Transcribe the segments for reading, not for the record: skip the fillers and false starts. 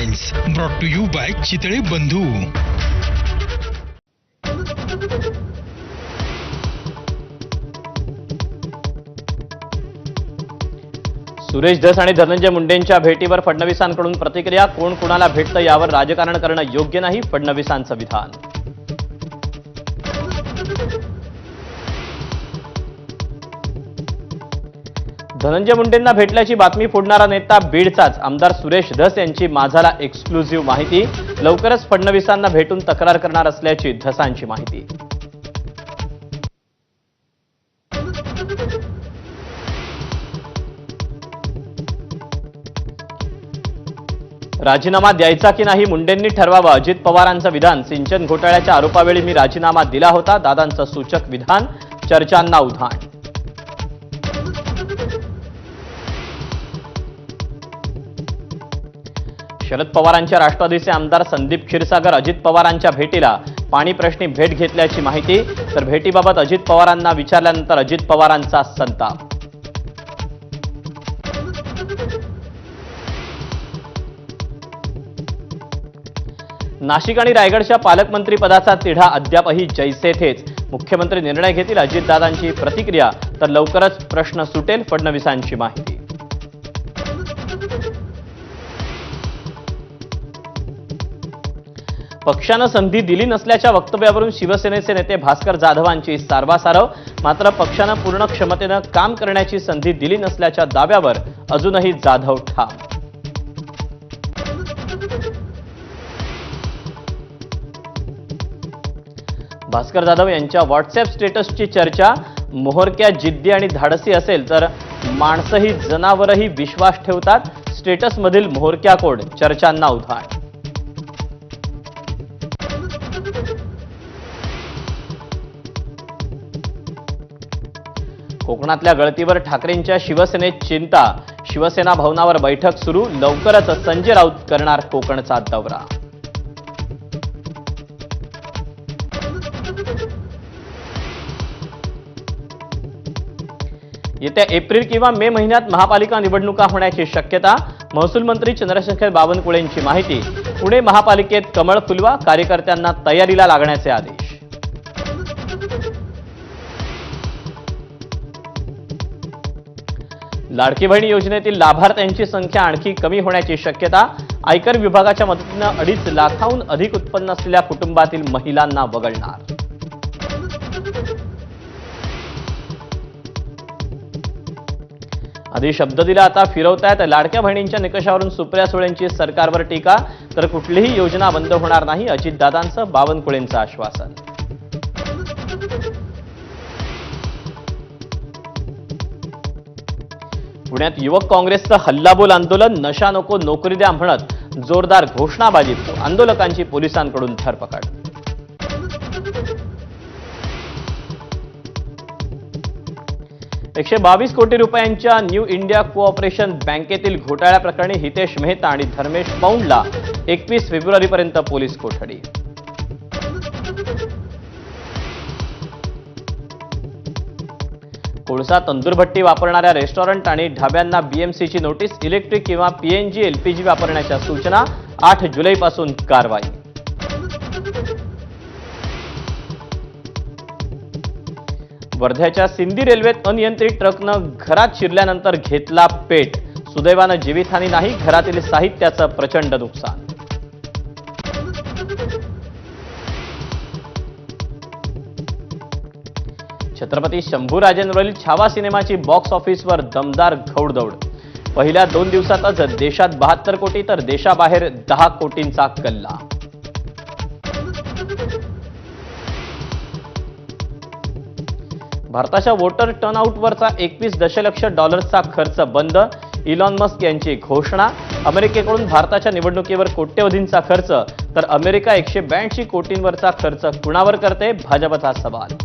Textiles brought to you by Chitale Bandhu. Suresh Dhas आणि धनंजय मुंडेंच्या भेटीवर फडणवीसांकडून प्रतिक्रिया। कोण कोणाला भेटतं यावर राजकारण करणं योग्य नाही, फडणवीसांचं विधान। धनंजय मुंडेंना भेटल्याची बातमी फोडणारा नेता बीडचाच आमदार सुरेश धस यांची माझाला एक्सक्लुझिव्ह माहिती। लवकरच फडणवीसांना भेटून तक्रार करणार असल्याची धसांची माहिती। राजीनामा द्यायचा की नाही मुंडेंनी ठरवावं, अजित पवारांचं विधान। सिंचन घोटाळ्याच्या आरोपावेळी मी राजीनामा दिला होता, दादांचं सूचक विधान। चर्चांना उधाण। शरद पवारांच्या राष्ट्रवादीचे आमदार संदीप क्षीरसागर अजित पवारांच्या भेटीला। पाणी प्रश्नी भेट घेतल्याची माहिती, तर भेटीबाबत अजित पवारांना विचारल्यानंतर अजित पवारांचा संताप। नाशिक आणि रायगडच्या पालकमंत्री पदाचा तिढा अद्यापही जैसे थेच। मुख्यमंत्री निर्णय घेतील, अजितदादांची प्रतिक्रिया। तर लवकरच प्रश्न सुटेल, फडणवीसांची माहिती। पक्षानं संधी दिली नसल्याच्या वक्तव्यावरून शिवसेनेचे नेते भास्कर जाधवांची सारवासारव। मात्र पक्षानं पूर्ण क्षमतेनं काम करण्याची संधी दिली नसल्याच्या दाव्यावर अजूनही जाधव ठाम। भास्कर जाधव यांच्या व्हॉट्सअप स्टेटसची चर्चा। मोहरक्या जिद्दी आणि धाडसी असेल तर माणसंही जनावरही विश्वास ठेवतात। स्टेटसमधील मोहरक्या कोड चर्चांना उधाण। कोकणातल्या गळतीवर ठाकरेंच्या शिवसेनेत चिंता। शिवसेना भवनावर बैठक सुरू। लवकरच संजय राऊत करणार कोकणचा दौरा। येत्या एप्रिल किंवा मे महिन्यात महापालिका निवडणुका होण्याची शक्यता। महसूल मंत्री चंद्रशेखर बावनकुळेंची माहिती। पुणे महापालिकेत कमळ फुलवा, कार्यकर्त्यांना तयारीला लागण्याचे आदेश। लाडकी बहीण योजनेतील लाभार्थ्यांची संख्या आणखी कमी होण्याची शक्यता। आयकर विभागाच्या मदतीनं 2.5 लाखाहून अधिक उत्पन्न असलेल्या कुटुंबातील महिलांना वगळणार। आधी शब्द दिला, आता फिरवतायत। लाडक्या बहिणींच्या निकषावरून सुप्रिया सुळेंची सरकारवर टीका। तर कुठलीही योजना बंद होणार नाही, अजितदादांचं बावनकुळेंचं आश्वासन। पुण्यात युवक काँग्रेसचं हल्लाबोल आंदोलन। नशा नको नोकरी द्या म्हणत जोरदार घोषणाबाजी। आंदोलकांची पोलिसांकडून धरपकड। ₹122 कोटी रुपयांच्या न्यू इंडिया कोऑपरेशन बँकेतील घोटाळ्याप्रकरणी हितेश मेहता आणि धर्मेश पौंडला 21 फेब्रुवारीपर्यंत पोलीस कोठडी। कोळसा तंदूरभट्टी वापरणाऱ्या रेस्टॉरंट आणि ढाब्यांना बीएमसीची नोटीस। इलेक्ट्रिक किंवा पीएनजी एलपीजी वापरण्याच्या सूचना। 8 जुलैपासून कारवाई। वर्ध्याच्या सिंदी रेल्वेत अनियंत्रित ट्रकनं घरात शिरल्यानंतर घेतला पेट। सुदैवानं जीवितहानी नाही, घरातील साहित्याचं प्रचंड नुकसान। छत्रपती शंभूराजेंवरील छावा सिनेमाची बॉक्स ऑफिसवर दमदार घौडदौड। पहिल्या 2 दिवसातच देशात 72 कोटी तर देशाबाहेर 10 कोटींचा कल्ला। भारताच्या वोटर टर्नआउटवरचा $21 दशलक्ष खर्च बंद। इलॉन मस्क यांची घोषणा। अमेरिकेकडून भारताच्या निवडणुकीवर कोट्यवधींचा खर्च, तर अमेरिका 182 कोटींवरचा खर्च कुणावर करते, भाजपचा सवाल।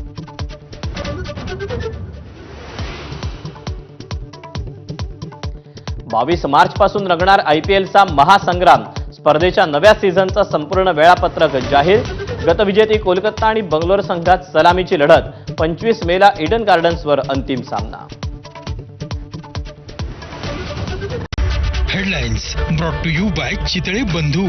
बावीस मार्चपासून रंगणार आयपीएलचा महासंग्राम। स्पर्धेच्या नव्या सीझनचं संपूर्ण वेळापत्रक जाहीर। गतविजेती कोलकाता आणि बंगलोर संघात सलामीची लढत। 25 मेला ईडन गार्डन्सवर अंतिम सामना। Headlines brought to you by Chitale बंधू.